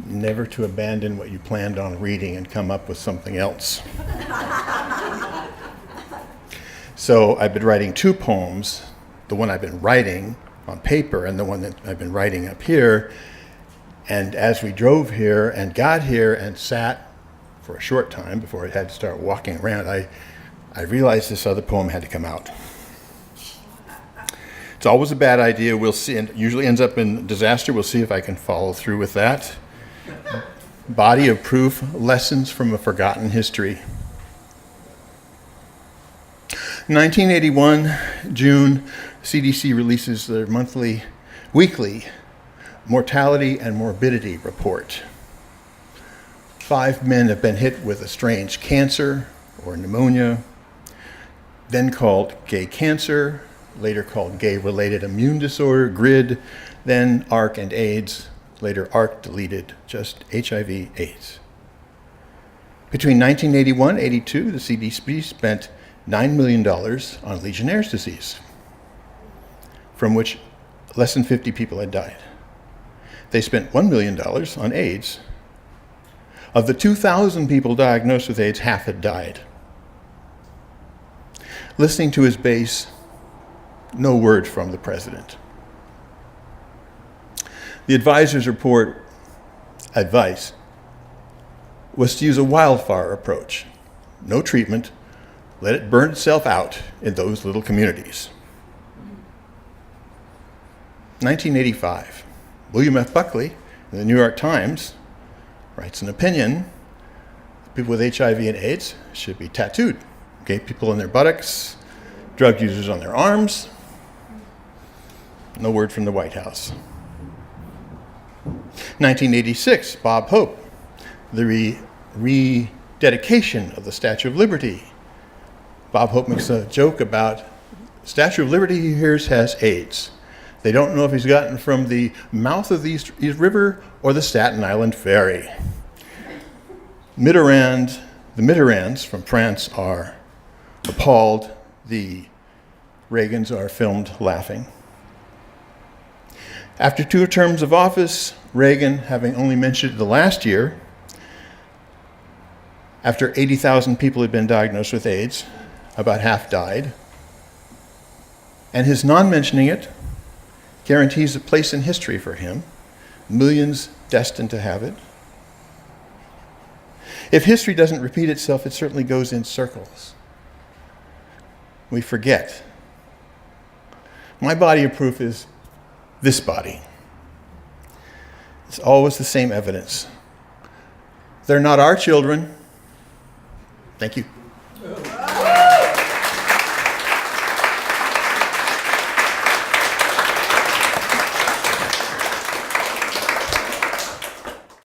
never to abandon what you planned on reading and come up with something else. So I've been writing two poems, the one I've been writing on paper and the one that I've been writing up here. And as we drove here and got here and sat for a short time before I had to start walking around, I realized this other poem had to come out. It's always a bad idea. We'll see, and usually ends up in disaster. We'll see if I can follow through with that. Body of proof, lessons from a forgotten history. 1981, June, CDC releases their weekly mortality and morbidity report. 5 men have been hit with a strange cancer or pneumonia, then called gay cancer, later called gay-related immune disorder, GRID, then ARC and AIDS, later ARC deleted, just HIV/AIDS. Between 1981 and 82, the CDC spent $9 million on Legionnaire's disease, from which less than 50 people had died. They spent $1 million on AIDS. Of the 2,000 people diagnosed with AIDS, half had died. Listening to his base, no word from the president. The advisor's advice was to use a wildfire approach. No treatment, let it burn itself out in those little communities. 1985, William F. Buckley in the New York Times writes an opinion: people with HIV and AIDS should be tattooed. Gay people in their buttocks, drug users on their arms. No word from the White House. 1986, Bob Hope, the rededication of the Statue of Liberty. Bob Hope makes a joke about Statue of Liberty he hears has AIDS. They don't know if he's gotten from the mouth of the East River or the Staten Island Ferry. The Mitterrands from France are appalled. The Reagans are filmed laughing. After 2 terms of office, Reagan, having only mentioned it the last year, after 80,000 people had been diagnosed with AIDS, about half died. And his non-mentioning it guarantees a place in history for him, millions destined to have it. If history doesn't repeat itself, it certainly goes in circles. We forget. My body of proof is this body. It's always the same evidence. They're not our children. Thank you.